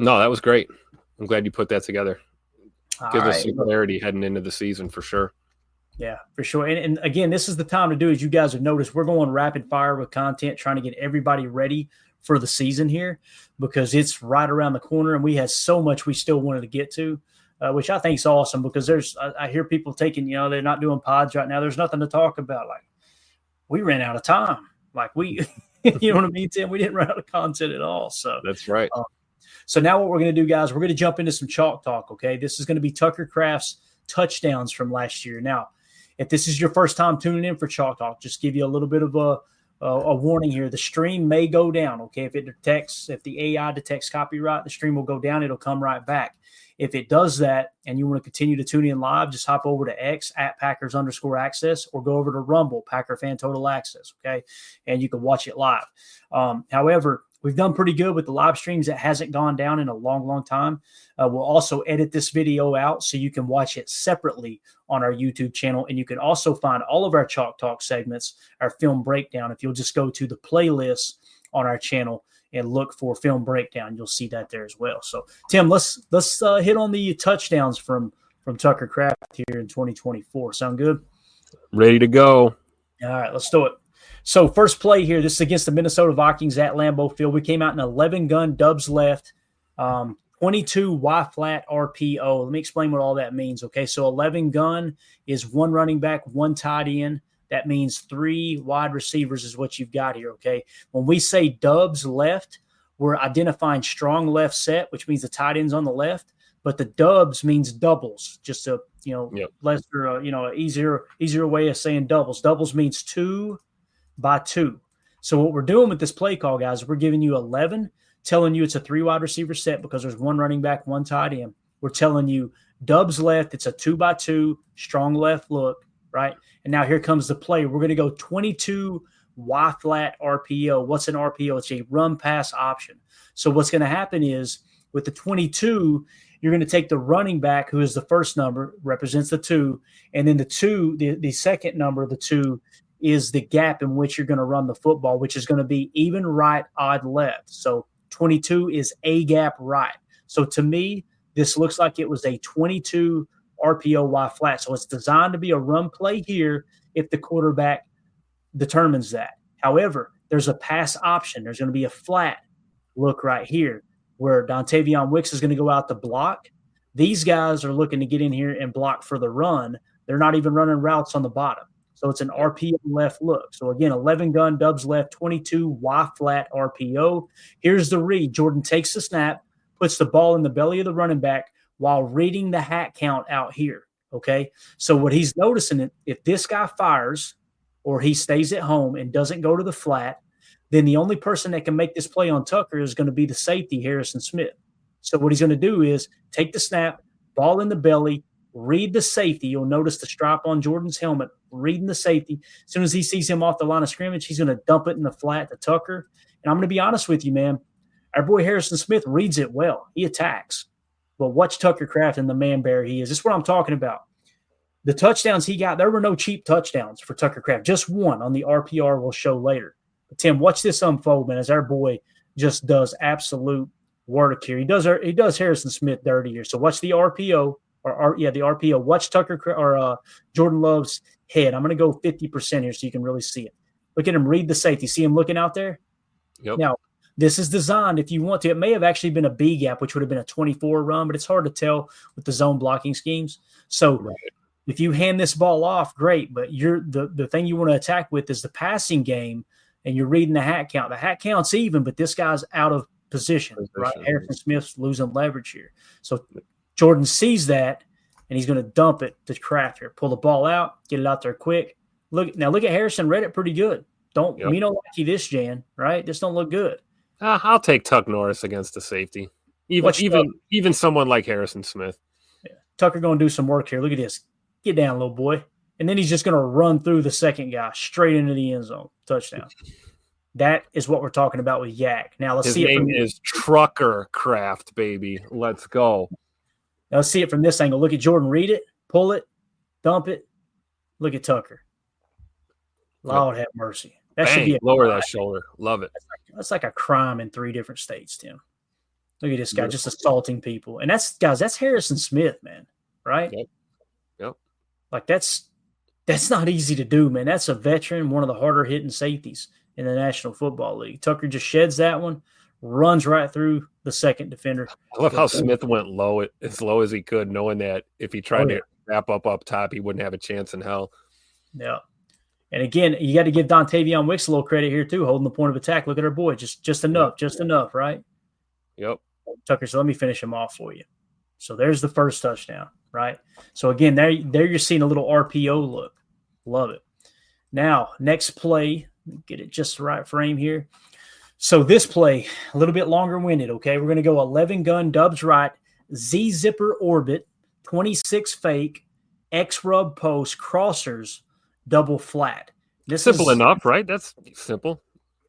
No, that was great. I'm glad you put that together. All Gives us right. some clarity heading into the season for sure. Yeah, for sure. And again, this is the time to do, as you guys have noticed, we're going rapid fire with content, trying to get everybody ready for the season here because it's right around the corner and we had so much we still wanted to get to, which I think is awesome because I hear people taking, they're not doing pods right now. There's nothing to talk about. Like, we ran out of time. Like, you know what I mean, Tim? We didn't run out of content at all. So that's right. So now what we're going to do, guys, we're going to jump into some chalk talk, okay? This is going to be Tucker Kraft's touchdowns from last year. Now, if this is your first time tuning in for chalk talk, just give you a little bit of a warning here. The stream may go down, okay? If the AI detects copyright, the stream will go down. It'll come right back. If it does that and you want to continue to tune in live, just hop over to X at Packers_access or go over to Rumble, Packer Fan Total Access, okay? And you can watch it live. However, we've done pretty good with the live streams. That hasn't gone down in a long, long time. We'll also edit this video out so you can watch it separately on our YouTube channel. And you can also find all of our Chalk Talk segments, our film breakdown. If you'll just go to the playlist on our channel and look for film breakdown, you'll see that there as well. So, Tim, let's hit on the touchdowns from Tucker Kraft here in 2024. Sound good? Ready to go. All right, let's do it. So first play here, this is against the Minnesota Vikings at Lambeau Field. We came out in 11 gun, dubs left, 22 Y flat RPO. Let me explain what all that means, okay? So 11 gun is one running back, one tight end. That means 3 wide receivers is what you've got here, okay? When we say dubs left, we're identifying strong left set, which means the tight end's on the left, but the dubs means doubles, just a, lesser, easier way of saying doubles. Doubles means 2 by 2. So what we're doing with this play call, guys, we're giving you 11, telling you it's a 3 wide receiver set because there's one running back, one tight end. We're telling you dubs left, it's a 2 by 2, strong left look, right? And now here comes the play. We're going to go 22 Y flat RPO. What's an RPO? It's a run pass option. So what's going to happen is with the 22, you're going to take the running back, who is the first number, represents the 2, and then the 2, the second number, the 2, is the gap in which you're going to run the football, which is going to be even right, odd left. So 22 is a gap right. So to me, this looks like it was a 22 RPO Y flat. So it's designed to be a run play here if the quarterback determines that. However, there's a pass option. There's going to be a flat look right here where Dontavion Wicks is going to go out to block. These guys are looking to get in here and block for the run. They're not even running routes on the bottom. So it's an RPO left look. So again, 11 gun, dubs left, 22 Y flat RPO. Here's the read. Jordan takes the snap, puts the ball in the belly of the running back while reading the hat count out here. Okay. So what he's noticing, if this guy fires or he stays at home and doesn't go to the flat, then the only person that can make this play on Tucker is going to be the safety, Harrison Smith. So what he's going to do is take the snap, ball in the belly, read the safety. You'll notice the stripe on Jordan's helmet, reading the safety. As soon as he sees him off the line of scrimmage, he's going to dump it in the flat to Tucker. And I'm going to be honest with you, man. Our boy Harrison Smith reads it well. He attacks. But watch Tucker Kraft and the man bear he is. This is what I'm talking about. The touchdowns he got, there were no cheap touchdowns for Tucker Kraft. Just one on the RPR we'll show later. But Tim, watch this unfold, man, as our boy just does absolute work here. He does Harrison Smith dirty here. So watch the RPO. The RPO. Watch Tucker or Jordan Love's head. I'm going to go 50% here so you can really see it. Look at him read the safety. See him looking out there? Yep. Now, this is designed, if you want to, it may have actually been a B gap, which would have been a 24 run, but it's hard to tell with the zone blocking schemes. So if you hand this ball off, great, but the thing you want to attack with is the passing game, and you're reading the hat count. The hat count's even, but this guy's out of position. Right? Harrison Smith's losing leverage here. So Jordan sees that, and he's going to dump it to Kraft here. Pull the ball out, get it out there quick. Look at Harrison. Read it pretty good. Me don't like you this, Jan. Right? This don't look good. I'll take Tuck Norris against the safety. Even someone like Harrison Smith. Yeah. Tucker going to do some work here. Look at this. Get down, little boy. And then he's just going to run through the second guy straight into the end zone. Touchdown. That is what we're talking about with Yak. Now let's see it. His name is Trucker Kraft, baby. Let's go. Now let's see it from this angle. Look at Jordan. Read it. Pull it. Dump it. Look at Tucker. Lord have mercy. That should be lower that shoulder. Love it. That's like a crime in 3 different states, Tim. Look at this guy just assaulting people. And that's Harrison Smith, man. Right? Yep. Like that's not easy to do, man. That's a veteran, one of the harder hitting safeties in the National Football League. Tucker just sheds that one, runs right through the second defender. I love how Smith went as low as he could, knowing that if he tried to wrap up top, he wouldn't have a chance in hell. Yeah. And again, you got to give Dontavion Wicks a little credit here too, holding the point of attack. Look at our boy, just enough, right? Yep. Tucker, so let me finish him off for you. So there's the first touchdown, right? So again, there you're seeing a little RPO look. Love it. Now, next play, get it just the right frame here. So this play, a little bit longer winded, okay? We're going to go 11 gun, dubs right, Z zipper orbit, 26 fake, X rub post, crossers, double flat. This simple enough, right? That's simple.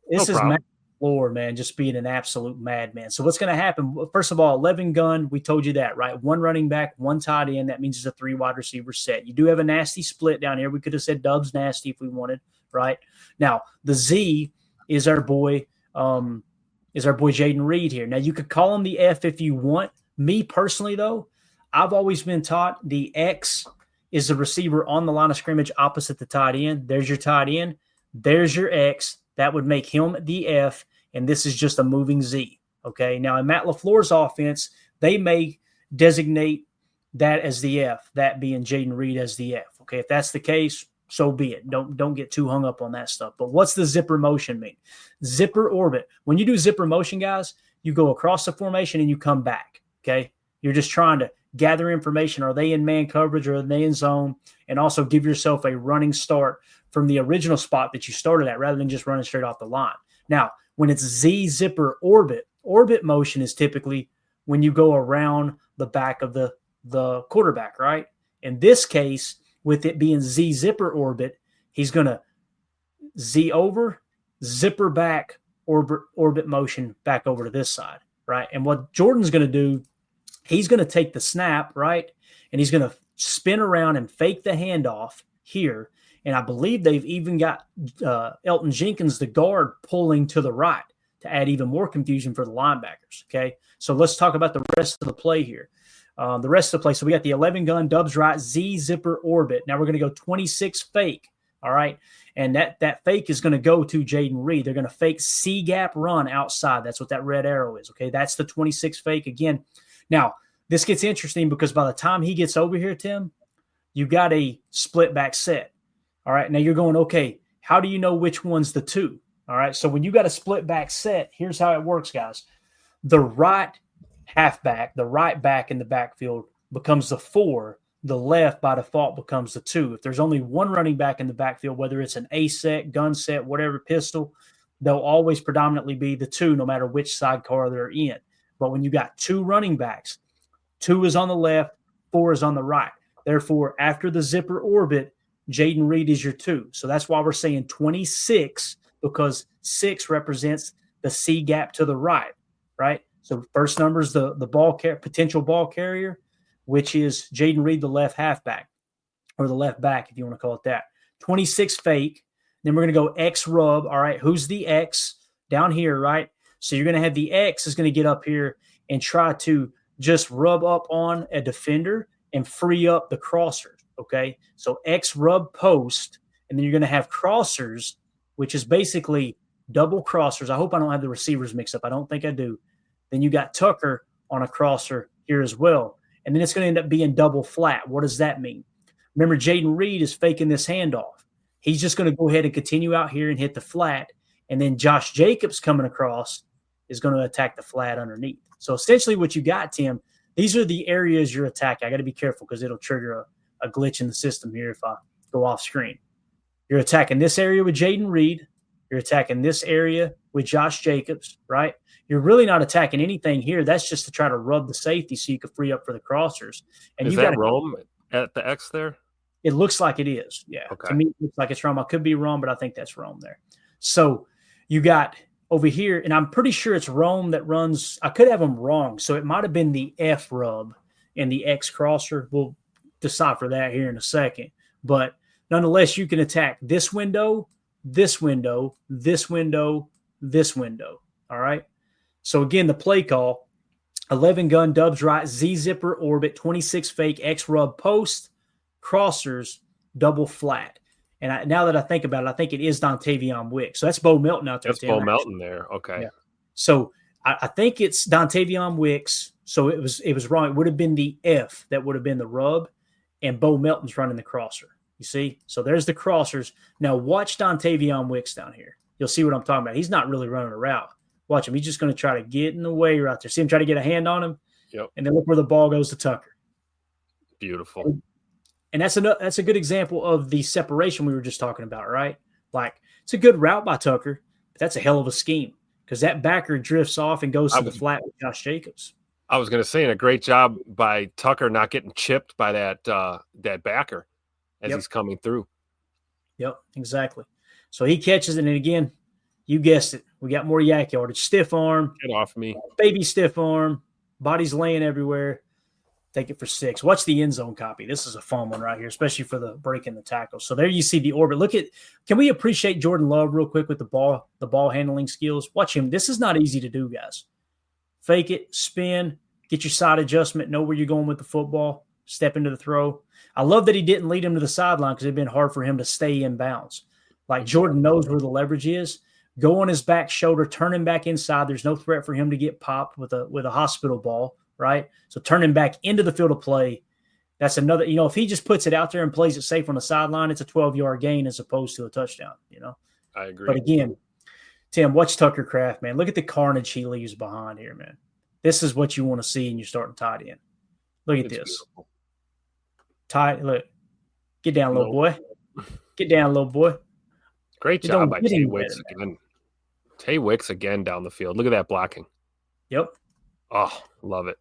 This is Matt Lord, man, just being an absolute madman. So what's going to happen? First of all, 11 gun, we told you that, right? One running back, one tight end. That means it's a 3 wide receiver set. You do have a nasty split down here. We could have said Dubs nasty if we wanted, right? Now, the Z is our boy Jaden Reed here. Now, you could call him the F if you want. Me personally, though, I've always been taught the X is the receiver on the line of scrimmage opposite the tight end. There's your tight end. There's your X. That would make him the F, and this is just a moving Z. Okay. Now, in Matt LaFleur's offense, they may designate that as the F, that being Jaden Reed as the F. Okay. If that's the case, so be it. Don't get too hung up on that stuff. But what's the zipper motion mean? Zipper orbit. When you do zipper motion, guys, you go across the formation and you come back. Okay. You're just trying to gather information. Are they in man coverage or are they in zone? And also give yourself a running start from the original spot that you started at rather than just running straight off the line. Now, when it's Z zipper orbit motion is typically when you go around the back of the quarterback, right? In this case, with it being Z zipper orbit, he's going to Z over, zipper back, orbit motion back over to this side, right? And what Jordan's going to do, he's going to take the snap, right? And he's going to spin around and fake the handoff here. And I believe they've even got Elton Jenkins, the guard, pulling to the right to add even more confusion for the linebackers, okay? So let's talk about the rest of the play here. The rest of the play, so we got the 11 gun, dubs right, Z zipper orbit. Now we're going to go 26 fake, all right? And that fake is going to go to Jaden Reed. They're going to fake C gap run outside. That's what that red arrow is, okay? That's the 26 fake again. Now, this gets interesting because by the time he gets over here, Tim, you got a split back set. All right. Now you're going, okay, how do you know which one's the 2? All right. So when you got a split back set, here's how it works, guys. The right halfback, the right back in the backfield becomes the 4. The left by default becomes the 2. If there's only one running back in the backfield, whether it's an A set, gun set, whatever pistol, they'll always predominantly be the 2, no matter which sidecar they're in. But when you got 2 running backs, 2 is on the left, 4 is on the right. Therefore, after the zipper orbit, Jaden Reed is your 2. So that's why we're saying 26, because 6 represents the C gap to the right, right? So first number is the potential ball carrier, which is Jaden Reed, the left halfback, or the left back, if you want to call it that. 26 fake. Then we're going to go X rub. All right, who's the X? Down here, right? So you're going to have the X is going to get up here and try to just rub up on a defender and free up the crossers, okay? So X rub post, and then you're going to have crossers, which is basically double crossers. I hope I don't have the receivers mixed up. I don't think I do. Then you got Tucker on a crosser here as well. And then it's going to end up being double flat. What does that mean? Remember, Jaden Reed is faking this handoff. He's just going to go ahead and continue out here and hit the flat. And then Josh Jacobs coming across is going to attack the flat underneath. So essentially what you got, Tim, these are the areas you're attacking. I got to be careful because it'll trigger a glitch in the system here if I go off screen. You're attacking this area with Jaden Reed. You're attacking this area with Josh Jacobs, right? You're really not attacking anything here. That's just to try to rub the safety so you can free up for the crossers. And is that Rome at the X there? It looks like it is, yeah. Okay. To me, it looks like it's Rome. I could be wrong, but I think that's Rome there. So you got over here, and I'm pretty sure it's Rome that runs. I could have them wrong. So it might have been the F rub and the X crosser. We'll decipher that here in a second. But nonetheless, you can attack this window, this window, this window, this window. All right. So again, the play call, 11 gun, dubs right, Z zipper orbit, 26 fake, X rub post, crossers, double flat. And now that I think about it, I think it is Dontavion Wicks. So that's Bo Melton out there. That's Bo Melton there. Okay. Yeah. So I think it's Dontavion Wicks. So it was wrong. It would have been the F that would have been the rub, and Bo Melton's running the crosser. You see? So there's the crossers. Now watch Dontavion Wicks down here. You'll see what I'm talking about. He's not really running a route. Watch him. He's just going to try to get in the way right there. See him try to get a hand on him? Yep. And then look where the ball goes to Tucker. Beautiful. And that's a good example of the separation we were just talking about, right? Like, it's a good route by Tucker, but that's a hell of a scheme because that backer drifts off and goes to the flat with Josh Jacobs. I was going to say, and a great job by Tucker not getting chipped by that backer as he's coming through. Yep, exactly. So he catches it, and again, you guessed it. We got more yak yardage. Stiff arm. Get off me. Baby stiff arm. Body's laying everywhere. Take it for 6. Watch the end zone copy. This is a fun one right here, especially for the breaking the tackle. So there you see the orbit. Can we appreciate Jordan Love real quick with the ball handling skills? Watch him. This is not easy to do, guys. Fake it, spin, get your side adjustment, know where you're going with the football, step into the throw. I love that he didn't lead him to the sideline because it'd been hard for him to stay in bounds. Like Jordan knows where the leverage is. Go on his back shoulder, turn him back inside. There's no threat for him to get popped with a hospital ball, right? So turn him back into the field of play. That's another, if he just puts it out there and plays it safe on the sideline, it's a 12-yard gain as opposed to a touchdown, I agree. But again, Tim, watch Tucker Kraft, man. Look at the carnage he leaves behind here, man. This is what you want to see in your starting tight end. Look at this. Look. Get down, little boy. Get down, little boy. Great job by Tay Wicks again. Tay Wicks again down the field. Look at that blocking. Yep. Oh, love it.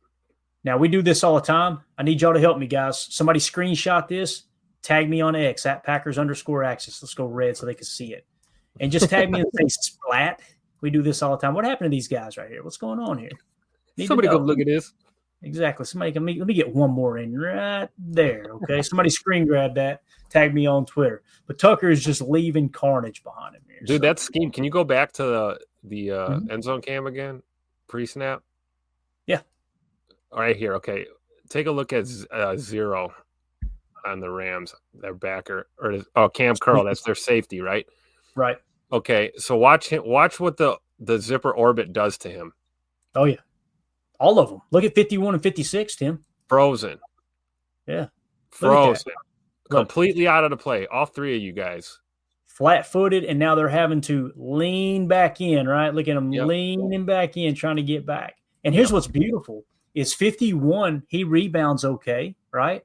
Now, we do this all the time. I need y'all to help me, guys. Somebody screenshot this. Tag me on X, @Packers_Access. Let's go red so they can see it. And just tag me and say splat. We do this all the time. What happened to these guys right here? What's going on here? Somebody go look at this. Exactly. Somebody let me get one more in right there. Okay. Somebody screen grab that. Tag me on Twitter. But Tucker is just leaving carnage behind him here. Dude, that scheme. Can you go back to the end zone cam again? Pre-snap? Yeah. Right here. Okay. Take a look at 0 on the Rams. Their backer. Cam Curl. That's their safety, right? Right. Okay. So watch what the zipper orbit does to him. Oh, yeah. All of them. Look at 51 and 56, Tim. Frozen. Yeah. Frozen. Completely out of the play. All 3 of you guys. Flat-footed, and now they're having to lean back in, right? Look at them leaning back in, trying to get back. And here's what's beautiful is 51, he rebounds okay, right?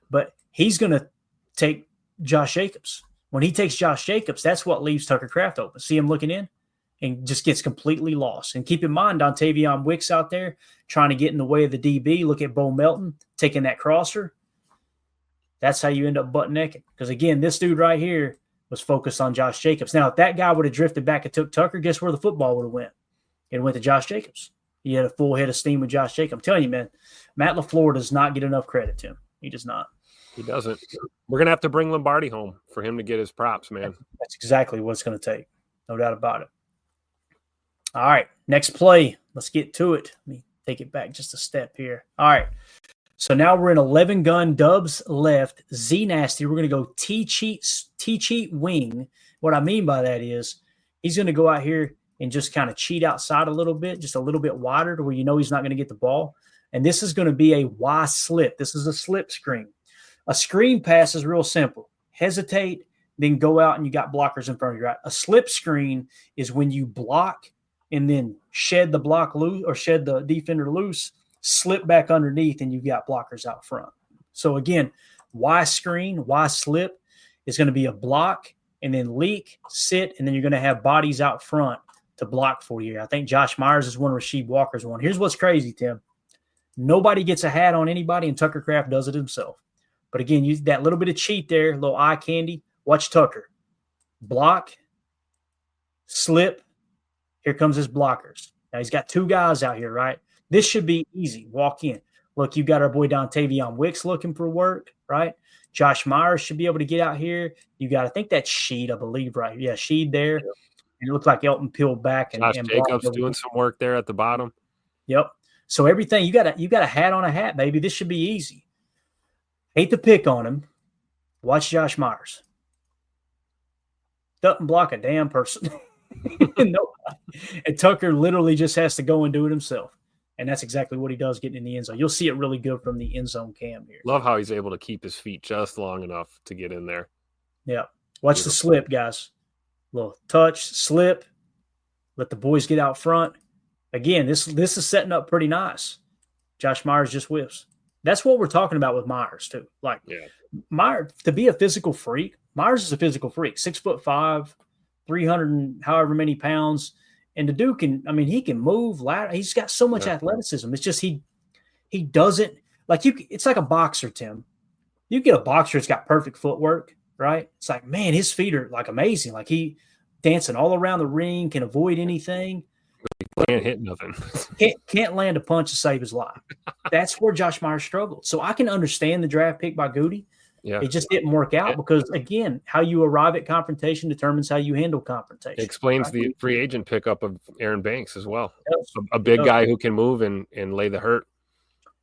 But he's going to take Josh Jacobs. When he takes Josh Jacobs, that's what leaves Tucker Kraft open. See him looking in? And just gets completely lost. And keep in mind, Dontavion Wicks out there trying to get in the way of the DB. Look at Bo Melton taking that crosser. That's how you end up butt naked. Because, again, this dude right here was focused on Josh Jacobs. Now, if that guy would have drifted back and took Tucker, guess where the football would have went? It went to Josh Jacobs. He had a full head of steam with Josh Jacobs. I'm telling you, man, Matt LaFleur does not get enough credit to him. He does not. He doesn't. We're going to have to bring Lombardi home for him to get his props, man. That's exactly what it's going to take. No doubt about it. All right, next play. Let's get to it. Let me take it back just a step here. All right. So now we're in 11 gun, dubs left, Z nasty. We're going to go T-cheat wing. What I mean by that is he's going to go out here and just kind of cheat outside a little bit, just a little bit wider to where he's not going to get the ball. And this is going to be a Y slip. This is a slip screen. A screen pass is real simple. Hesitate, then go out and you got blockers in front of you, right? A slip screen is when you block and then shed the block loose or shed the defender loose, slip back underneath, and you've got blockers out front. So again, Y screen, Y slip is going to be a block and then leak, sit, and then you're going to have bodies out front to block for you. I think Josh Myers is one, Rasheed Walker's one. Here's what's crazy, Tim. Nobody gets a hat on anybody, and Tucker Kraft does it himself. But again, use that little bit of cheat there, little eye candy. Watch Tucker. Block, slip. Here comes his blockers. Now he's got 2 guys out here, right? This should be easy. Walk in. Look, you got our boy Dontavion Wicks looking for work, right? Josh Myers should be able to get out here. You got, I think that's Sheed, I believe, right? Yeah, Sheed there. Yep. And it looked like Elton peeled back. Josh Jacobs doing some work there at the bottom. Yep. So everything you got a hat on a hat, baby. This should be easy. Hate to pick on him. Watch Josh Myers. Doesn't block a damn person. No. And Tucker literally just has to go and do it himself. And that's exactly what he does getting in the end zone. You'll see it really good from the end zone cam here. Love how he's able to keep his feet just long enough to get in there. Yeah. Watch the slip, guys. Little touch, slip. Let the boys get out front. Again, this is setting up pretty nice. Josh Myers just whiffs. That's what we're talking about with Myers, too. Like, Myers, to be a physical freak, Myers is a physical freak. 6'5", 300 and however many pounds. And the dude he can move, ladder. He's got so much athleticism. It's just he doesn't, like, it's like a boxer, Tim. You get a boxer that's got perfect footwork, right? It's like, man, his feet are, like, amazing. Like, he dancing all around the ring, can avoid anything. Can't hit nothing. Can't land a punch to save his life. That's where Josh Myers struggled. So I can understand the draft pick by Goody. Yeah. It just didn't work out because, again, how you arrive at confrontation determines how you handle confrontation. It explains the free agent pickup of Aaron Banks as well. A big guy who can move and lay the hurt.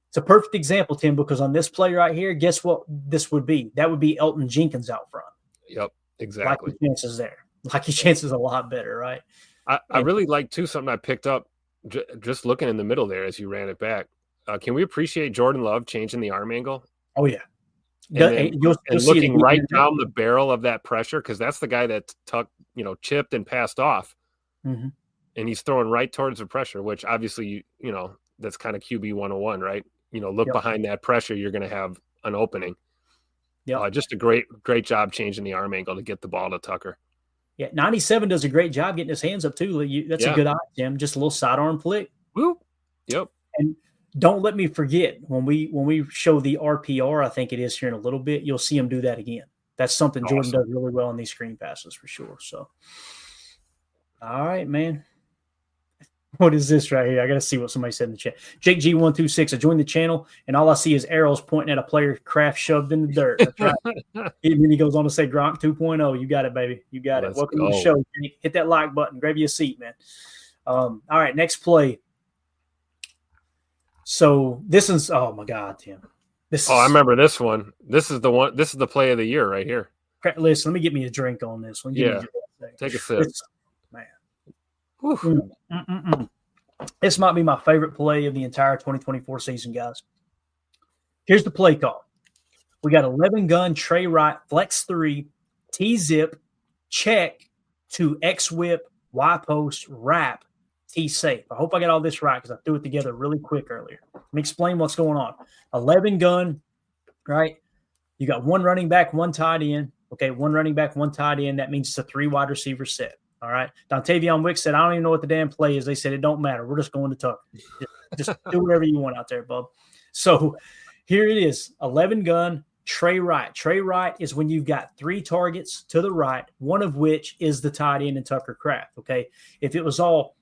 It's a perfect example, Tim, because on this play right here, guess what this would be? That would be Elton Jenkins out front. Yep, exactly. Like your chances there. Like your chances a lot better, right? I really like, too, something I picked up just looking in the middle there as you ran it back. Can we appreciate Jordan Love changing the arm angle? Oh, yeah. And looking right down the barrel of that pressure, because that's the guy that chipped and passed off. Mm-hmm. And he's throwing right towards the pressure, which obviously, that's kind of QB 101, right? Look behind that pressure, you're going to have an opening. Yeah, just a great job changing the arm angle to get the ball to Tucker. Yeah, 97 does a great job getting his hands up too. That's a good eye, Jim. Just a little sidearm flick. Woo. Yep. And don't let me forget when we show the RPR, I think it is here in a little bit, you'll see him do that again. That's something Jordan does really well in these screen passes for sure. So, all right, man. What is this right here? I got to see what somebody said in the chat. Jake G126, I joined the channel, and all I see is arrows pointing at a player Kraft shoved in the dirt. That's right. And then he goes on to say, Gronk 2.0. You got it, baby. You got it. Welcome to the show. Hit that like button. Grab you a seat, man. All right, next play. So this is, oh, my God, Tim. I remember this one. This is the one. This is the play of the year right here. Listen, let me get me a drink on this one. Take a sip. This might be my favorite play of the entire 2024 season, guys. Here's the play call. We got 11 gun, Trey Wright, flex 3, T-zip, check to X-whip, Y-post, wrap, T-safe. I hope I got all this right because I threw it together really quick earlier. Let me explain what's going on. 11 gun, right? You got one running back, one tight end. Okay, one running back, one tight end. That means it's a 3 wide receiver set. All right. Dontavion Wicks said, I don't even know what the damn play is. They said, it don't matter. We're just going to Tucker. Just do whatever you want out there, bub. So here it is. 11 gun, Trey Wright. Trey Wright is when you've got 3 targets to the right, one of which is the tight end and Tucker Kraft. Okay. If it was all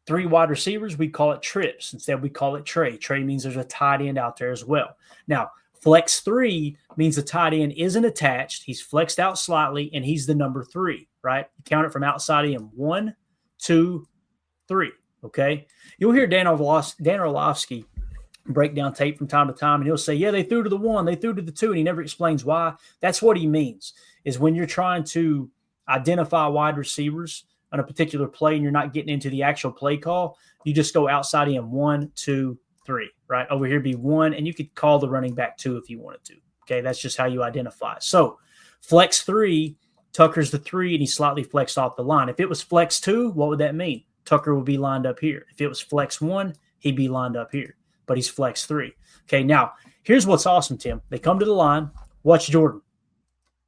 3 wide receivers, we call it trips. Instead, we call it Trey. Trey means there's a tight end out there as well. Now, flex 3 means the tight end isn't attached. He's flexed out slightly, and he's the number 3, right? You count it from outside in 1, 2, 3, okay? You'll hear Dan Orlovsky break down tape from time to time, and he'll say, yeah, they threw to the 1, they threw to the 2, and he never explains why. That's what he means, is when you're trying to identify wide receivers on a particular play and you're not getting into the actual play call, you just go outside in 1, 2, 3, right? Over here be 1, and you could call the running back 2 if you wanted to. Okay, that's just how you identify. So flex 3, Tucker's the 3, and he's slightly flexed off the line. If it was flex 2, what would that mean? Tucker would be lined up here. If it was flex 1, he'd be lined up here, but he's flex 3. Okay, now here's what's awesome, Tim. They come to the line. Watch Jordan.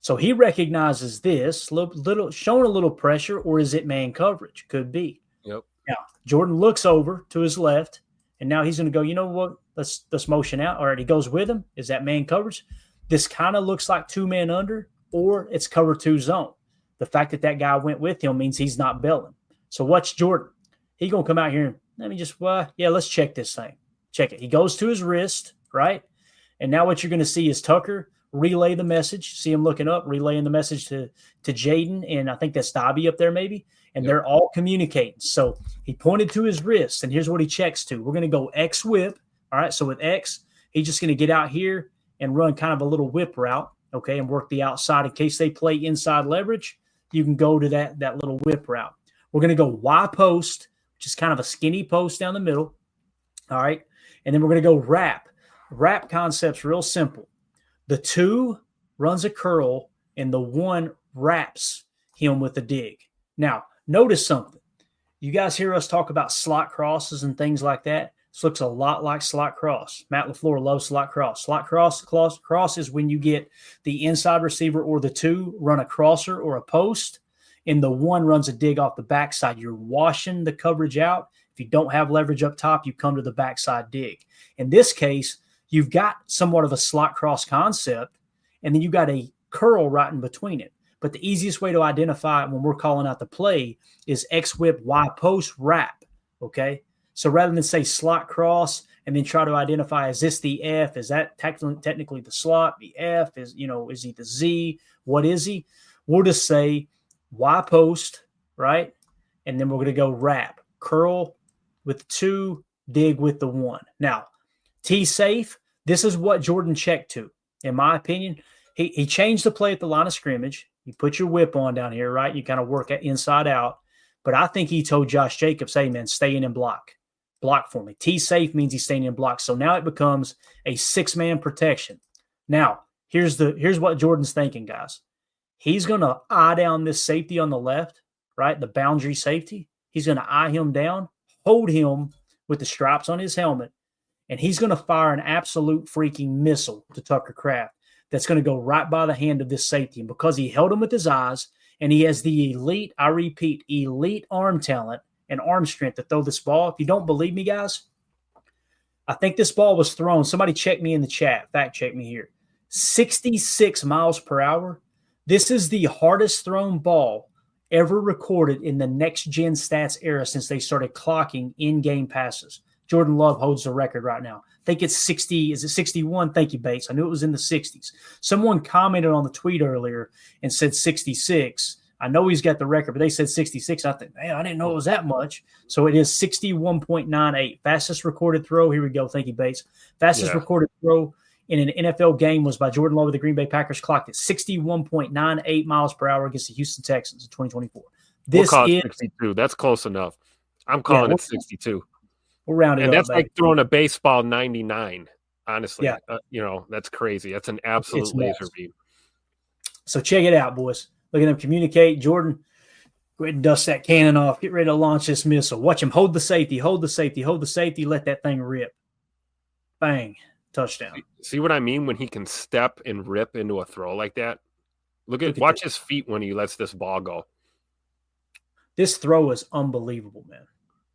So he recognizes this, little showing a little pressure, or is it man coverage? Could be. Yep. Now Jordan looks over to his left. And now he's going to go, you know what, let's motion out. All right, he goes with him. Is that man coverage? This kind of looks like 2-man under, or it's cover 2 zone. The fact that guy went with him means he's not belling. So watch Jordan. He's going to come out here and let me just, let's check this thing. Check it. He goes to his wrist, right? And now what you're going to see is Tucker relay the message. See him looking up, relaying the message to Jaden, and I think that's Dobby up there maybe. and they're all communicating. So he pointed to his wrist, and here's what he checks to. We're going to go X whip. All right, so with X, he's just going to get out here and run kind of a little whip route, okay, and work the outside. In case they play inside leverage, you can go to that little whip route. We're going to go Y post, which is kind of a skinny post down the middle. All right, and then we're going to go wrap. Wrap concept's real simple. The 2 runs a curl, and the 1 wraps him with a dig. Now, notice something. You guys hear us talk about slot crosses and things like that. This looks a lot like slot cross. Matt LaFleur loves slot cross. Slot cross is when you get the inside receiver or the 2 run a crosser or a post, and the 1 runs a dig off the backside. You're washing the coverage out. If you don't have leverage up top, you come to the backside dig. In this case, you've got somewhat of a slot cross concept, and then you got a curl right in between it. But the easiest way to identify it when we're calling out the play is X whip, Y post, wrap, okay? So rather than say slot cross and then try to identify, is this the F? Is that technically the slot? The F is, is he the Z? What is he? We'll just say Y post, right? And then we're going to go wrap, curl with 2, dig with the 1. Now, T safe, this is what Jordan checked to. In my opinion, he changed the play at the line of scrimmage. You put your whip on down here, right? You kind of work it inside out. But I think he told Josh Jacobs, hey, man, stay in and block. Block for me. T safe means he's staying in block. So now it becomes a 6-man protection. Now, here's what Jordan's thinking, guys. He's going to eye down this safety on the left, right? The boundary safety. He's going to eye him down, hold him with the stripes on his helmet, and he's going to fire an absolute freaking missile to Tucker Kraft that's going to go right by the hand of this safety. And because he held him with his eyes and he has the elite, I repeat, elite arm talent and arm strength to throw this ball. If you don't believe me, guys, I think this ball was thrown. Somebody check me in the chat. Fact check me here. 66 miles per hour. This is the hardest thrown ball ever recorded in the next-gen stats era since they started clocking in-game passes. Jordan Love holds the record right now. I think it's 60. Is it 61? Thank you, Bates. I knew it was in the 60s. Someone commented on the tweet earlier and said 66. I know he's got the record, but they said 66. I think, man, I didn't know it was that much. So it is 61.98. Fastest recorded throw. Here we go. Thank you, Bates. Fastest recorded throw in an NFL game was by Jordan Love of the Green Bay Packers, clocked at 61.98 miles per hour against the Houston Texans in 2024. We'll call it 62. That's close enough. I'm calling it 62. We'll round it up. And that's baby. like throwing a baseball 99, honestly. Yeah. That's crazy. That's an absolute laser beam. So check it out, boys. Look at them communicate. Jordan, go ahead and dust that cannon off. Get ready to launch this missile. Watch him hold the safety, hold the safety, hold the safety. Let that thing rip. Bang. Touchdown. See what I mean when he can step and rip into a throw like that? Watch his feet when he lets this ball go. This throw is unbelievable, man.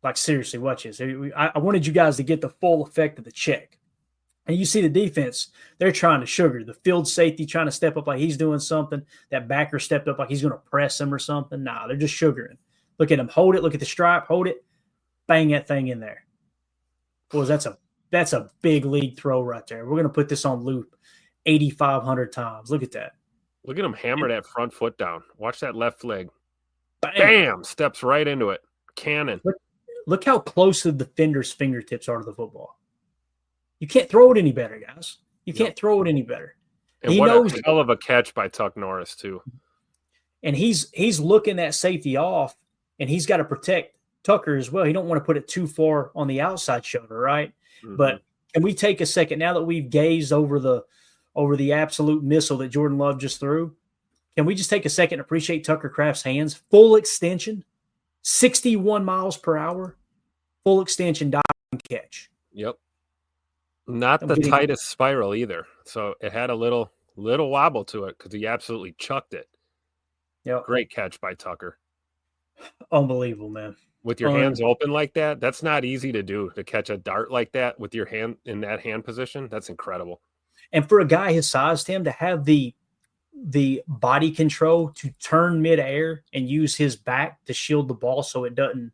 Like, seriously, watch this. I wanted you guys to get the full effect of the check. And you see the defense, they're trying to sugar. The field safety trying to step up like he's doing something. That backer stepped up like he's going to press him or something. Nah, they're just sugaring. Look at him. Hold it. Look at the stripe. Hold it. Bang that thing in there. Boys, that's a big league throw right there. We're going to put this on loop 8,500 times. Look at that. Look at him hammer that front foot down. Watch that left leg. Bam! Bam! Steps right into it. Cannon. Look how close the defender's fingertips are to the football. You can't throw it any better, guys. You can't throw it any better. And what a hell of a catch by Tuck Norris, too. And he's looking that safety off, and he's got to protect Tucker as well. He don't want to put it too far on the outside shoulder, right? Mm-hmm. But can we take a second now that we've gazed over the absolute missile that Jordan Love just threw? Can we just take a second and appreciate Tucker Kraft's hands? Full extension, 61 miles per hour, full extension dive and catch. Yep. Not the tightest spiral either. So it had a little wobble to it because he absolutely chucked it. Yep. Great catch by Tucker. Unbelievable, man. With your hands open like that, that's not easy to do, to catch a dart like that with your hand in that hand position. That's incredible. And for a guy his size, Tim, to have the body control to turn midair and use his back to shield the ball so it doesn't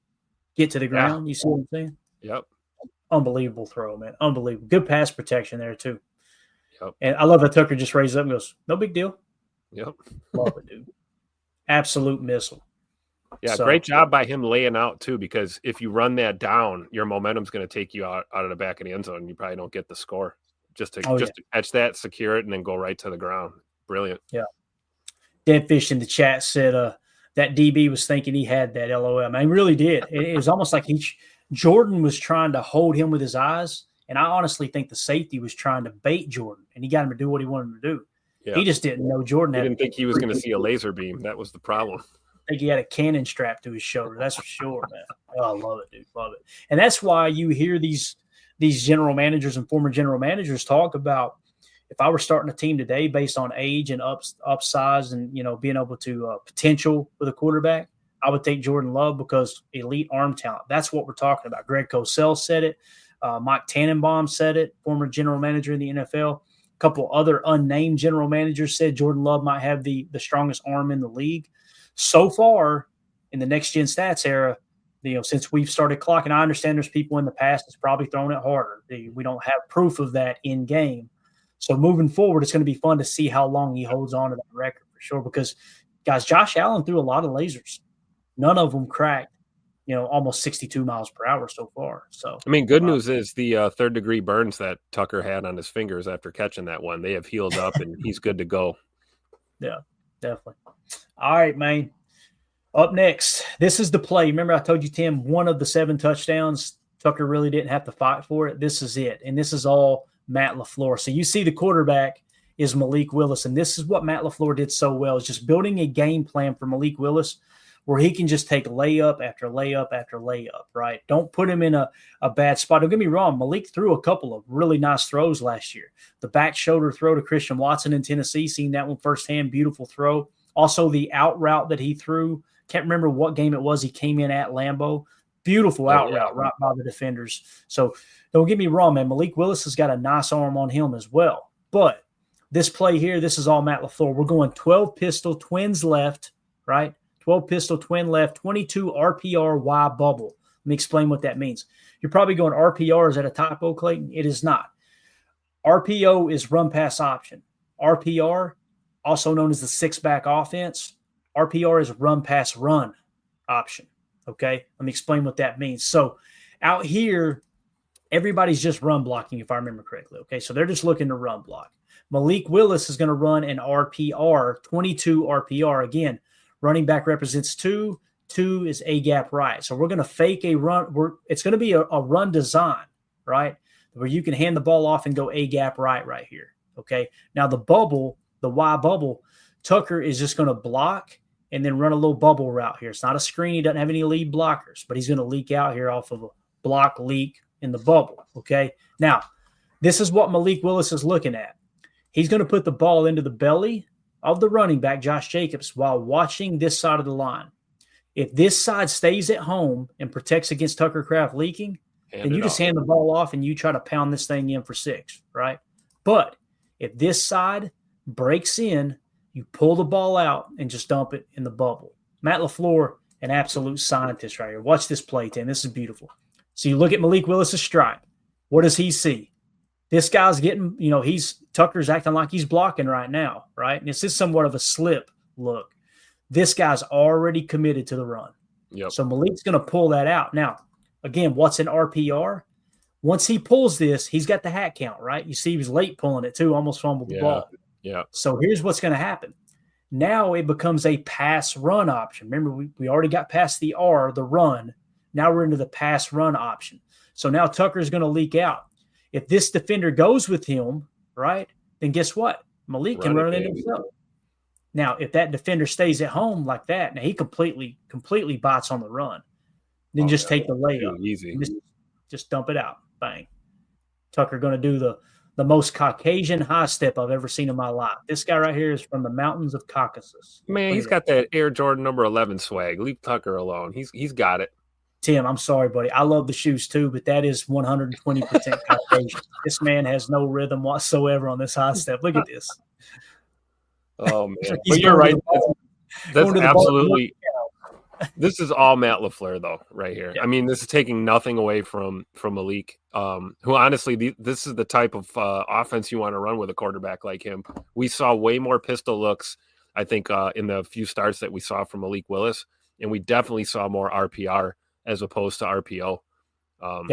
get to the ground. You see what I'm saying? Yep. Unbelievable throw, man. Unbelievable. Good pass protection there, too. Yep. And I love that Tucker just raised up and goes, no big deal. Yep. Love it, dude. Absolute missile. Yeah, great job by him laying out too, because if you run that down, your momentum's going to take you out of the back of the end zone. You probably don't get the score. Just to catch that, secure it, and then go right to the ground. Brilliant. Yeah. Deadfish in the chat said that DB was thinking he had that LOL. I mean, he really did. It was almost like Jordan was trying to hold him with his eyes, and I honestly think the safety was trying to bait Jordan, and he got him to do what he wanted him to do. Yeah. He just didn't know Jordan didn't think he was going to see a laser beam. That was the problem. I think he had a cannon strapped to his shoulder. That's for sure, man. Oh, I love it, dude. Love it. And that's why you hear these general managers and former general managers talk about, if I were starting a team today based on age and upsize and, being able to potential with a quarterback, I would take Jordan Love because elite arm talent. That's what we're talking about. Greg Cosell said it. Mike Tannenbaum said it, former general manager in the NFL. A couple other unnamed general managers said Jordan Love might have the strongest arm in the league. So far, in the next-gen stats era, since we've started clocking, I understand there's people in the past that's probably thrown it harder. We don't have proof of that in game. So moving forward, it's going to be fun to see how long he holds on to that record for sure. Because, guys, Josh Allen threw a lot of lasers. None of them cracked, almost 62 miles per hour so far. So, I mean, good news is the third-degree burns that Tucker had on his fingers after catching that one, they have healed up, and he's good to go. Yeah, definitely. All right, man. Up next, this is the play. Remember I told you, Tim, one of the 7 touchdowns, Tucker really didn't have to fight for it. This is it, and this is all Matt LaFleur. So you see the quarterback is Malik Willis, and this is what Matt LaFleur did so well, is just building a game plan for Malik Willis where he can just take layup after layup after layup, right? Don't put him in a bad spot. Don't get me wrong. Malik threw a couple of really nice throws last year. The back shoulder throw to Christian Watson in Tennessee, seen that one firsthand, beautiful throw. Also the out route that he threw, can't remember what game it was, he came in at Lambeau. Beautiful out route right by the defenders. So don't get me wrong, man. Malik Willis has got a nice arm on him as well. But this play here, this is all Matt LaFleur. We're going 12 pistol, twins left, right? 12 pistol, twin left, 22 RPR Y bubble. Let me explain what that means. You're probably going RPR. Is that a typo, Clayton? It is not. RPO is run pass option. RPR, also known as the 6-back offense, RPR is run pass run option. Okay, let me explain what that means. So out here, everybody's just run blocking, if I remember correctly. Okay, so they're just looking to run block. Malik Willis is going to run an RPR, 22 RPR. Again, running back represents 2. 2 is A-gap right. So we're going to fake a run. It's going to be a run design, right, where you can hand the ball off and go A-gap right here. Okay, now the bubble, the Y bubble, Tucker is just going to block and then run a little bubble route here. It's not a screen. He doesn't have any lead blockers, but he's going to leak out here off of a block leak in the bubble, okay? Now, this is what Malik Willis is looking at. He's going to put the ball into the belly of the running back, Josh Jacobs, while watching this side of the line. If this side stays at home and protects against Tucker Kraft leaking, then you just hand the ball off and you try to pound this thing in for 6, right? But if this side breaks in, you pull the ball out and just dump it in the bubble. Matt LaFleur, an absolute scientist right here. Watch this play, Tim. This is beautiful. So you look at Malik Willis' stripe. What does he see? This guy's getting, Tucker's acting like he's blocking right now, right? And this is somewhat of a slip look. This guy's already committed to the run. Yep. So Malik's going to pull that out. Now, again, what's an RPR? Once he pulls this, he's got the hat count, right? You see he was late pulling it too, almost fumbled the ball. Yeah. So here's what's going to happen. Now it becomes a pass-run option. Remember, we already got past the R, the run. Now we're into the pass-run option. So now Tucker's going to leak out. If this defender goes with him, right, then guess what? Malik can run it into himself. Now, if that defender stays at home like that, now he completely bites on the run. Then just take the layup. Easy. Just dump it out. Bang. Tucker going to do the most Caucasian high step I've ever seen in my life. This guy right here is from the mountains of Caucasus. Man, he's got that Air Jordan number 11 swag. Leave Tucker alone. He's got it. Tim, I'm sorry, buddy. I love the shoes too, but that is 120% Caucasian. This man has no rhythm whatsoever on this high step. Look at this. Oh, man. But you're right. That's absolutely – this is all Matt LaFleur, though, right here. Yeah. I mean, this is taking nothing away from Malik, who honestly, this is the type of offense you want to run with a quarterback like him. We saw way more pistol looks, I think, in the few starts that we saw from Malik Willis. and we definitely saw more RPR as opposed to RPO.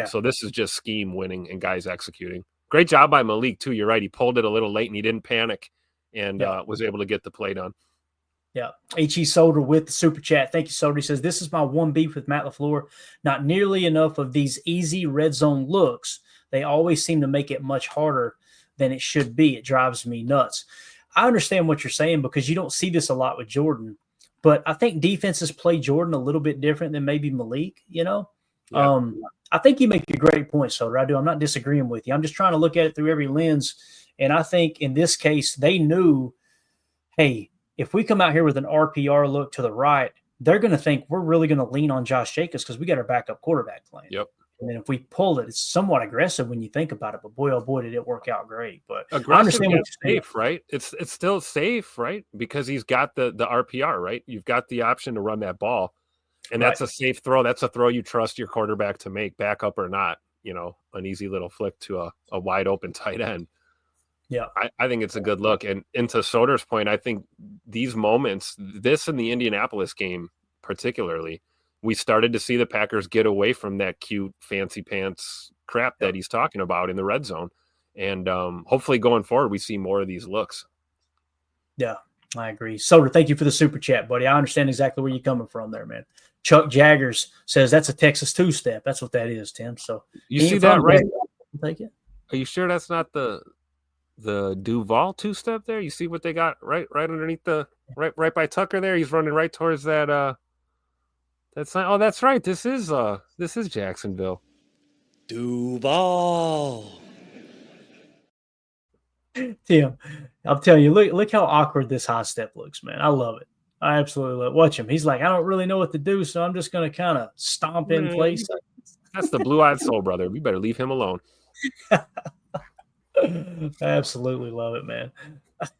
So this is just scheme winning and guys executing. Great job by Malik too. You're right. He pulled it a little late and he didn't panic and was able to get the play done. Yeah. H.E. Solder with the super chat. Thank you, Solder. He says, this is my one beef with Matt LaFleur. Not nearly enough of these easy red zone looks. They always seem to make it much harder than it should be. It drives me nuts. I understand what you're saying because you don't see this a lot with Jordan. But I think defenses play Jordan a little bit different than maybe Malik, you know? Yeah. I think you make a great point, Solder. I do. I'm not disagreeing with you. I'm just trying to look at it through every lens. And I think in this case, they knew, hey, if we come out here with an RPR look to the right, they're going to think we're really going to lean on Josh Jacobs because we got our backup quarterback playing. Yep. And then if we pull it, it's somewhat aggressive when you think about it. But boy, oh boy, did it work out great. But aggressive, I understand what you're safe, right? It's still safe, right? Because he's got the RPR, right? You've got the option to run that ball. And that's a safe throw. That's a throw you trust your quarterback to make, backup or not. You know, an easy little flick to a wide open tight end. Yeah, I think it's a good look. And to Soder's point, I think these moments, this and the Indianapolis game particularly, we started to see the Packers get away from that cute fancy pants crap that he's talking about in the red zone. And hopefully going forward, we see more of these looks. Yeah, I agree. Soder, thank you for the super chat, buddy. I understand exactly where you're coming from there, man. Chuck Jaggers says that's a Texas two-step. That's what that is, Tim. So you see that, right? Take it. Are you sure that's not the Duval two-step there? You see what they got right underneath the right by Tucker there? He's running right towards that that's not, oh, that's right. This is Jacksonville. Duval. Tim, I'm telling you, look how awkward this high step looks, man. I love it. I absolutely love it. Watch him. He's like, I don't really know what to do, so I'm just going to kind of stomp in place. That's the blue-eyed soul, brother. We better leave him alone. I absolutely love it, man.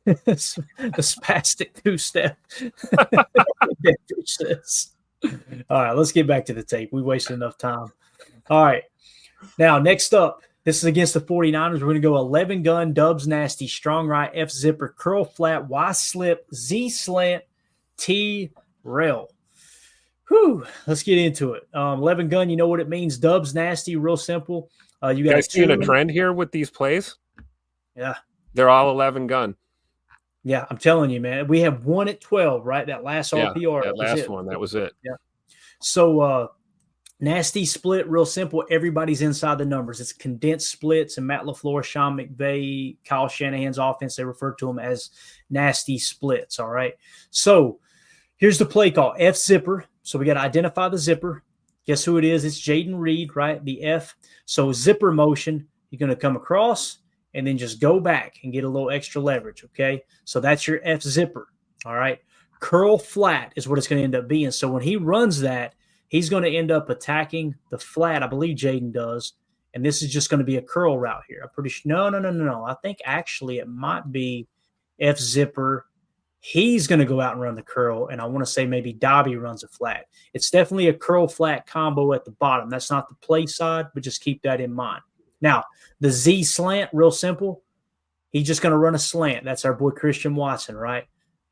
The spastic two-step. All right, let's get back to the tape. We wasted enough time. All right. Now, next up, this is against the 49ers. We're going to go 11 gun, dubs nasty, strong right, F zipper, curl flat, Y slip, Z slant, T rail. Whew, let's get into it. 11 gun, you know what it means. Dubs nasty, real simple. You guys seeing a trend here with these plays? Yeah. They're all 11 gun. Yeah, I'm telling you, man. We have one at 12, right? That last RPR. That last one. That was it. Yeah. So, nasty split, real simple. Everybody's inside the numbers. It's condensed splits, and Matt LaFleur, Sean McVay, Kyle Shanahan's offense, they refer to them as nasty splits, all right? So here's the play call, F zipper. So we got to identify the zipper. Guess who it is? It's Jaden Reed, right? The F. So zipper motion, you're going to come across and then just go back and get a little extra leverage, okay? So that's your F zipper, all right? Curl flat is what it's going to end up being. So when he runs that, he's going to end up attacking the flat. I believe Jaden does. And this is just going to be a curl route here. I'm pretty sure. No. I think actually it might be F zipper. He's going to go out and run the curl. And I want to say maybe Dobby runs a flat. It's definitely a curl flat combo at the bottom. That's not the play side, but just keep that in mind. Now, the Z slant, real simple. He's just going to run a slant. That's our boy Christian Watson, right?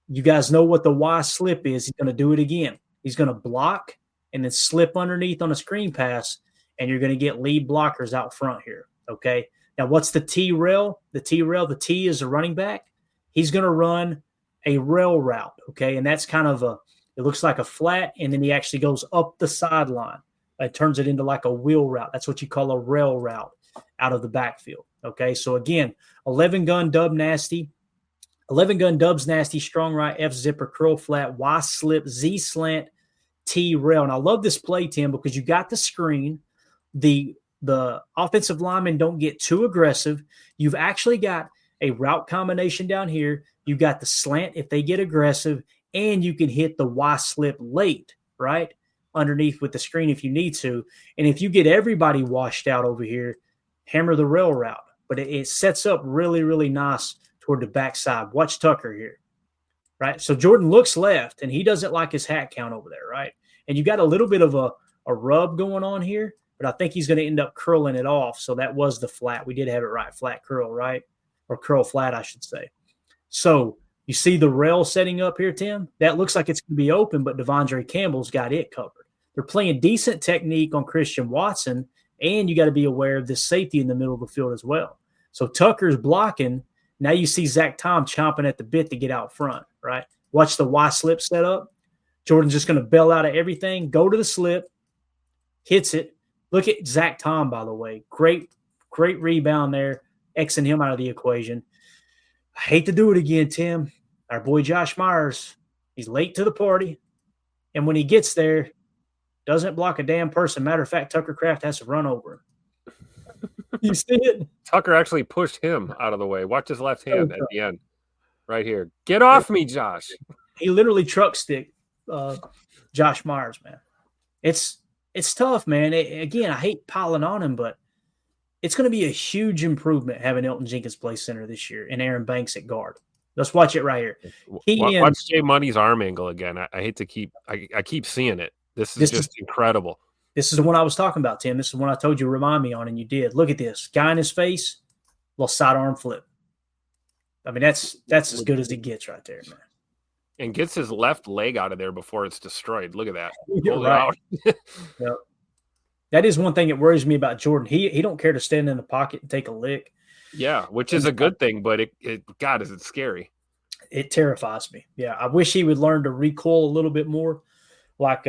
You guys know what the Y slip is. He's going to do it again. He's going to block and then slip underneath on a screen pass, and you're going to get lead blockers out front here, okay? Now, what's the T-rail? The T is a running back. He's going to run a rail route, okay? And that's kind of it looks like a flat, and then he actually goes up the sideline. It turns it into like a wheel route. That's what you call a rail route out of the backfield, okay? So, again, 11-gun dub nasty. 11-gun dubs nasty, strong right, F zipper, curl flat, Y slip, Z slant, T rail. And I love this play, Tim, because you got the screen. The offensive linemen don't get too aggressive. You've actually got a route combination down here. You got the slant if they get aggressive, and you can hit the Y slip late, right, underneath with the screen if you need to. And if you get everybody washed out over here, hammer the rail route. But it sets up really, really nice toward the backside. Watch Tucker here, right? So Jordan looks left, and he doesn't like his hat count over there, right? And you got a little bit of a rub going on here, but I think he's going to end up curling it off. So that was the flat. We did have it right, flat curl, right? Or curl flat, I should say. So You see the rail setting up here, Tim? That looks like it's going to be open, but Devondre Campbell's got it covered. They're playing decent technique on Christian Watson, and you got to be aware of this safety in the middle of the field as well. So Tucker's blocking. Now you see Zach Tom chomping at the bit to get out front, right? Watch the Y slip set up. Jordan's just going to bail out of everything, go to the slip, hits it. Look at Zach Tom, by the way. Great rebound there, Xing him out of the equation. I hate to do it again, Tim. Our boy Josh Myers, he's late to the party. And when he gets there, doesn't block a damn person. Matter of fact, Tucker Kraft has to run over him. You see it? Tucker actually pushed him out of the way. Watch his left hand at the end. Right here. Get off me, Josh. He literally truck stick Josh Myers, man. It's tough, man. Again, I hate piling on him, but it's going to be a huge improvement having Elton Jenkins play center this year and Aaron Banks at guard. Let's watch it right here. Watch Jay Money's arm angle again. I hate to keep I keep seeing it. This is just incredible. This is the one I was talking about, Tim. This is the one I told you to remind me on, and you did. Look at this. Guy in his face, little sidearm flip. I mean, that's as good as it gets right there, man. And gets his left leg out of there before it's destroyed. Look at that. You're right. Yep. That is one thing that worries me about Jordan. He don't care to stand in the pocket and take a lick. Yeah, which is a good thing, but God, is it scary. It terrifies me. Yeah, I wish he would learn to recoil a little bit more, like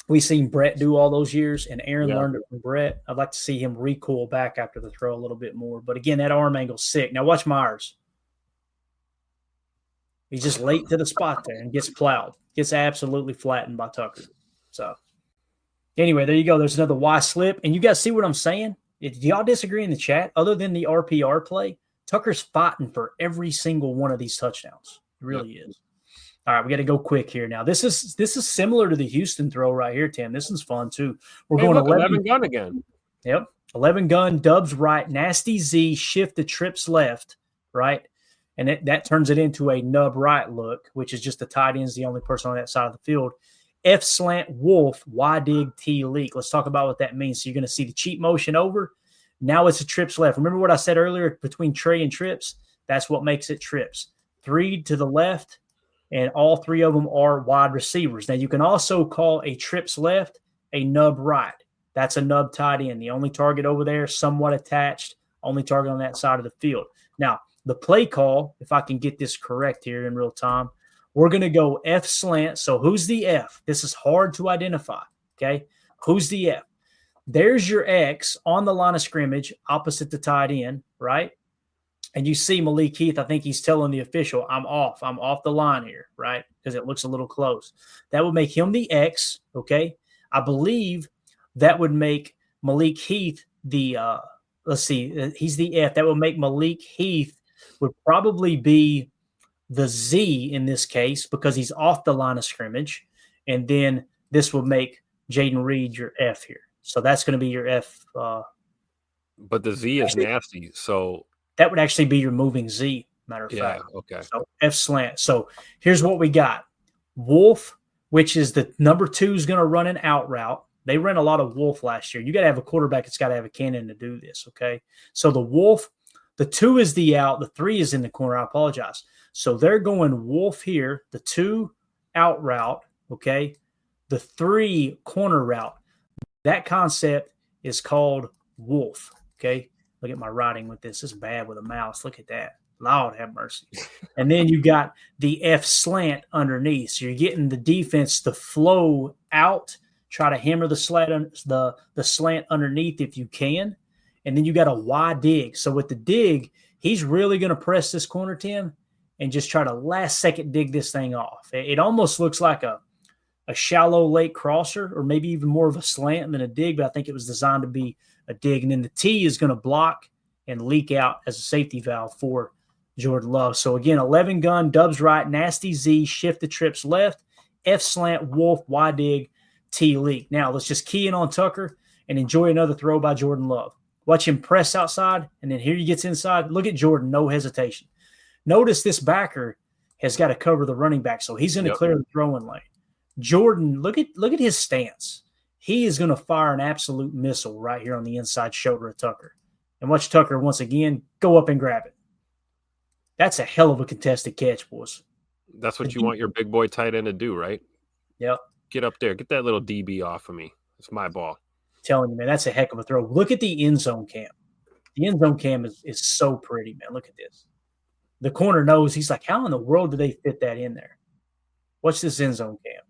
we seen Brett do all those years, and Aaron learned it from Brett. I'd like to see him recoil back after the throw a little bit more. But again, that arm angle's sick. Now watch Myers. He's just late to the spot there and gets plowed. Gets absolutely flattened by Tucker. So anyway, there you go. There's another Y slip. And you guys see what I'm saying? Do y'all disagree in the chat? Other than the RPR play, Tucker's fighting for every single one of these touchdowns. It really is. All right, we got to go quick here now. This is similar to the Houston throw right here, Tim. This one's fun too. We're going 11 gun again. Yep, 11 gun, dubs right, nasty Z, shift the trips left, right? And that turns it into a nub right look, which is just the tight end's the only person on that side of the field. F slant wolf, Y dig T leak. Let's talk about what that means. So you're going to see the cheat motion over. Now it's a trips left. Remember what I said earlier between Trey and trips? That's what makes it trips. 3 to the left, and all 3 of them are wide receivers. Now you can also call a trips left a nub right. That's a nub tight end. The only target over there, somewhat attached, only target on that side of the field. Now, the play call, if I can get this correct here in real time, we're going to go F slant. So who's the F? This is hard to identify, okay? Who's the F? There's your X on the line of scrimmage opposite the tight end, right? And you see Malik Heath, I think he's telling the official, I'm off the line here, right? Because it looks a little close. That would make him the X, okay? I believe that would make Malik Heath the, he's the F. That would make Malik Heath would probably be the Z in this case because he's off the line of scrimmage. And then this would make Jaden Reed your F here. So that's going to be your F. But the Z is nasty, so that would actually be your moving Z, matter of fact. Okay. So F slant. So here's what we got. Wolf, which is the number 2 is going to run an out route. They ran a lot of wolf last year. You got to have a quarterback that's got to have a cannon to do this, okay? So the wolf, the 2 is the out, the 3 is in the corner. I apologize. So they're going wolf here, the 2 out route, okay? The 3 corner route. That concept is called wolf, okay? Look at my writing with this. It's bad with a mouse. Look at that. Lord have mercy. And then you got the F slant underneath. So you're getting the defense to flow out, try to hammer the slant underneath if you can. And then you got a Y dig. So with the dig, he's really going to press this corner, Tim, and just try to last second dig this thing off. It almost looks like a shallow lake crosser or maybe even more of a slant than a dig, but I think it was designed to be a dig. And then the T is going to block and leak out as a safety valve for Jordan Love. So again, 11 gun, dubs right, nasty Z, shift the trips left, F slant, wolf, Y dig, T leak. Now let's just key in on Tucker and enjoy another throw by Jordan Love. Watch him press outside, and then here he gets inside. Look at Jordan, no hesitation. Notice this backer has got to cover the running back, so he's going to clear the throwing lane. Jordan, look at his stance. He is going to fire an absolute missile right here on the inside shoulder of Tucker. And watch Tucker once again go up and grab it. That's a hell of a contested catch, boys. That's what you want your big boy tight end to do, right? Yep. Get up there. Get that little DB off of me. It's my ball. Telling you, man, that's a heck of a throw. Look at the end zone cam. The end zone cam is so pretty, man. Look at this. The corner knows. He's like, how in the world do they fit that in there? Watch this end zone cam.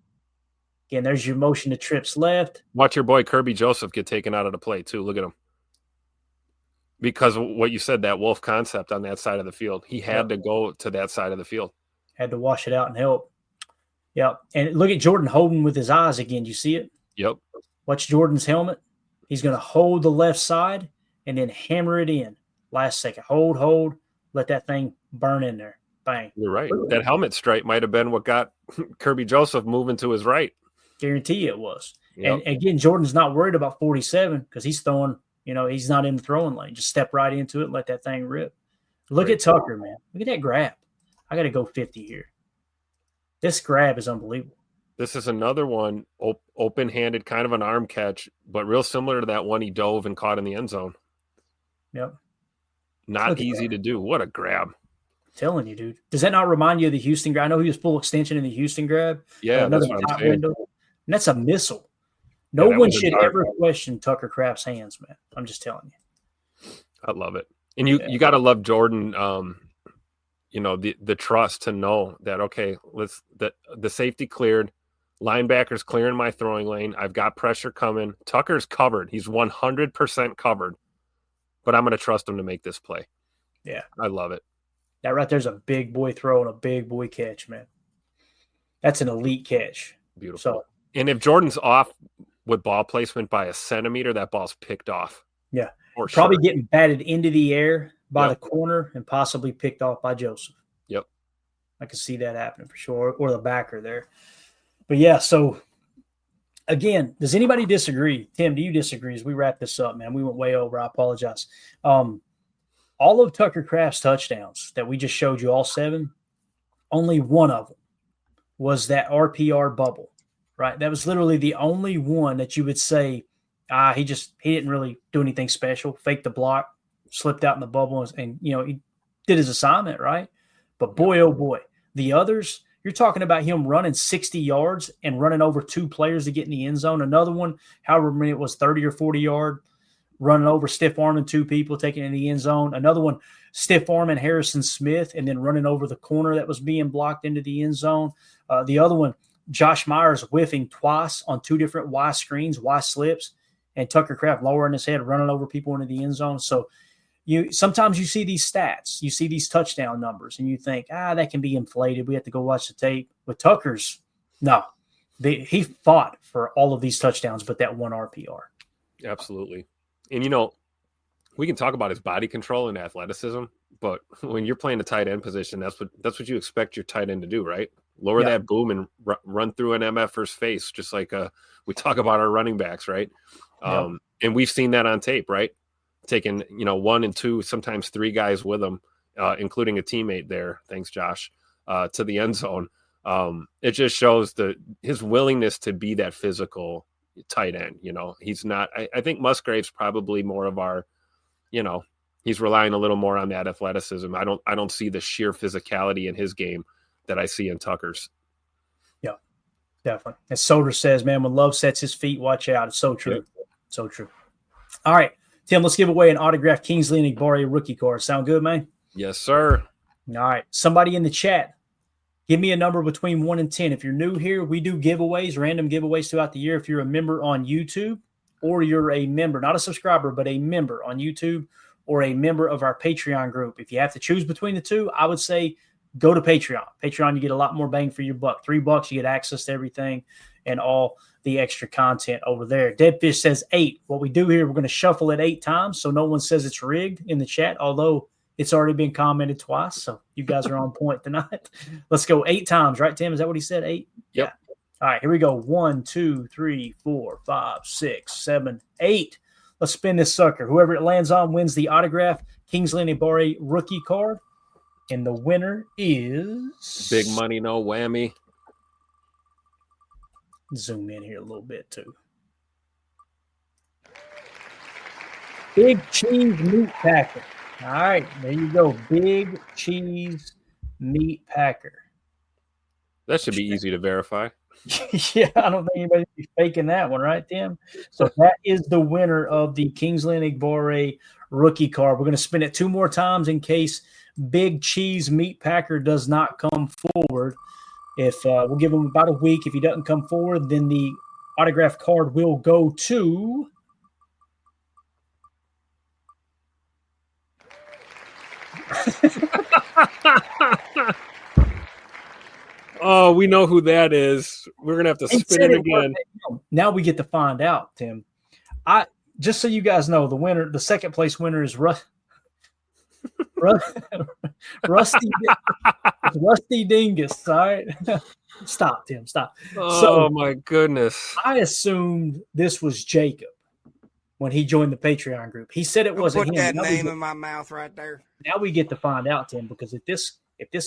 Again, there's your motion to trips left. Watch your boy Kirby Joseph get taken out of the play, too. Look at him. Because what you said, that wolf concept on that side of the field, he had to go to that side of the field. Had to wash it out and help. Yep. And look at Jordan holding with his eyes again. You see it? Yep. Watch Jordan's helmet. He's going to hold the left side and then hammer it in. Last second. Hold. Let that thing burn in there. Bang. You're right. That helmet stripe might have been what got Kirby Joseph moving to his right. Guarantee you it was. Yep. And again, Jordan's not worried about 47 because he's throwing, he's not in the throwing lane. Just step right into it and let that thing rip. Look at Tucker, man. Look at that grab. I got to go 50 here. This grab is unbelievable. This is another one, open-handed, kind of an arm catch, but real similar to that one he dove and caught in the end zone. Yep. Not easy to do. What a grab. I'm telling you, dude. Does that not remind you of the Houston grab? I know he was full extension in the Houston grab. Yeah, that's what I'm saying. Window. And that's a missile. No one should ever question Tucker Kraft's hands, man. I'm just telling you. I love it. And you got to love Jordan, the trust to know that, okay, the safety cleared, linebackers clearing my throwing lane. I've got pressure coming. Tucker's covered. He's 100% covered, but I'm going to trust him to make this play. Yeah. I love it. That right there's a big boy throw and a big boy catch, man. That's an elite catch. Beautiful. So, and if Jordan's off with ball placement by a centimeter, that ball's picked off. Yeah. Probably getting batted into the air by the corner and possibly picked off by Joseph. Yep. I can see that happening for sure, or the backer there. But, yeah, so, again, does anybody disagree? Tim, do you disagree as we wrap this up, man? We went way over. I apologize. All of Tucker Kraft's touchdowns that we just showed you, all 7, only one of them was that RPR bubble, right? That was literally the only one that you would say, he didn't really do anything special, faked the block, slipped out in the bubble, and he did his assignment, right? But boy, oh boy, the others, you're talking about him running 60 yards and running over 2 players to get in the end zone. Another one, however many it was, 30 or 40 yard, running over stiff arming 2 people, taking it in the end zone. Another one, stiff arming Harrison Smith and then running over the corner that was being blocked into the end zone. The other one, Josh Myers whiffing twice on 2 different Y screens, Y slips, and Tucker Kraft lowering his head, running over people into the end zone. So sometimes you see these stats, you see these touchdown numbers, and you think, that can be inflated. We have to go watch the tape. With Tucker's, no. He fought for all of these touchdowns, but that one RPR. Absolutely. And, we can talk about his body control and athleticism, but when you're playing the tight end position, that's what you expect your tight end to do, right? Lower that boom and run through an MFer's face, just like we talk about our running backs, right? And we've seen that on tape, right? Taking 1 and 2, sometimes 3 guys with him, including a teammate there. Thanks, Josh, to the end zone. It just shows his willingness to be that physical tight end. He's not. I think Musgrave's probably more of our. He's relying a little more on that athleticism. I don't see the sheer physicality in his game that I see in Tucker's. Yeah, definitely. As Soder says, man, when love sets his feet, watch out. It's so true. Yeah. So true. All right, Tim, let's give away an autographed Kingsley Enagbare rookie card. Sound good, man? Yes, sir. All right. Somebody in the chat, give me a number between 1 and 10. If you're new here, we do giveaways, random giveaways throughout the year. If you're a member on YouTube or you're a member, not a subscriber, but a member on YouTube or a member of our Patreon group. If you have to choose between the two, I would say go to Patreon. Patreon, you get a lot more bang for your buck. $3, you get access to everything and all the extra content over there. Deadfish says 8. What we do here, we're going to shuffle it 8 times so no one says it's rigged in the chat, although it's already been commented twice. So you guys are on point tonight. Let's go 8 times, right, Tim? Is that what he said? 8? Yep. Yeah. All right, here we go. 1, 2, 3, 4, 5, 6, 7, 8. Let's spin this sucker. Whoever it lands on wins the autograph Kingsley Enagbare rookie card. And the winner is... Big money, no whammy. Zoom in here a little bit, too. Big Cheese Meat Packer. All right, there you go. Big Cheese Meat Packer. That should be easy to verify. Yeah, I don't think anybody's be faking that one, right, Tim? So that is the winner of the Kingsland Igbore rookie card. We're going to spin it 2 more times in case Big Cheese Meat Packer does not come forward. If we'll give him about a week. If he doesn't come forward, then the autograph card will go to Oh, we know who that is. We're gonna have to spin it again. Now we get to find out, Tim. Just so you guys know, the winner, the second place winner is Rusty Dingus. All right. Stop, Tim. Stop. Oh, my goodness. I assumed this was Jacob when he joined the Patreon group. He said it wasn't him. Put that name in my mouth right there. Now we get to find out, Tim, because if this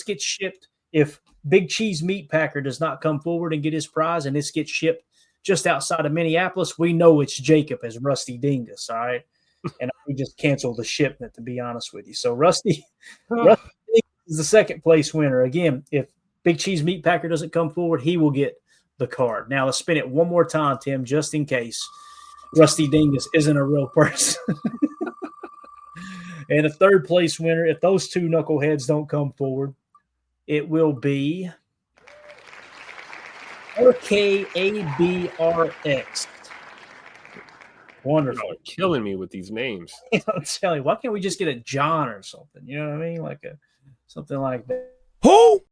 gets shipped, if Big Cheese Meat Packer does not come forward and get his prize and this gets shipped just outside of Minneapolis, we know it's Jacob as Rusty Dingus, all right? And we just canceled the shipment, to be honest with you. So Rusty is the second place winner. Again, if Big Cheese Meat Packer doesn't come forward, he will get the card. Now let's spin it one more time, Tim, just in case Rusty Dingus isn't a real person. And a third place winner, if those 2 knuckleheads don't come forward, it will be RKABRX. Wonderful. You're killing me with these names. I'm telling you, why can't we just get a John or something? You know what I mean? Like something like that. Who?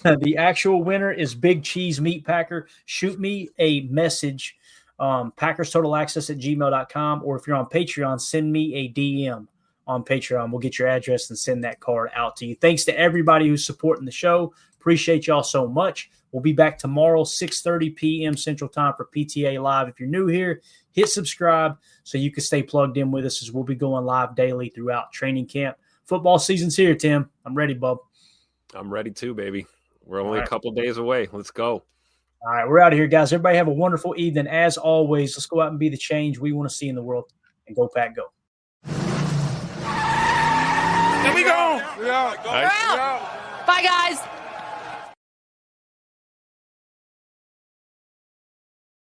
The actual winner is Big Cheese Meat Packer. Shoot me a message, packerstotalaccess@gmail.com, or if you're on Patreon, send me a DM on Patreon. We'll get your address and send that card out to you. Thanks to everybody who's supporting the show. Appreciate y'all so much. We'll be back tomorrow, 6:30 p.m. Central Time for PTA Live. If you're new here, hit subscribe so you can stay plugged in with us as we'll be going live daily throughout training camp. Football season's here, Tim. I'm ready, bub. I'm ready too, baby. We're only a couple days away. Let's go. All right, we're out of here, guys. Everybody have a wonderful evening. As always, let's go out and be the change we want to see in the world. And go, Pack, go. Here we go. Bye, guys.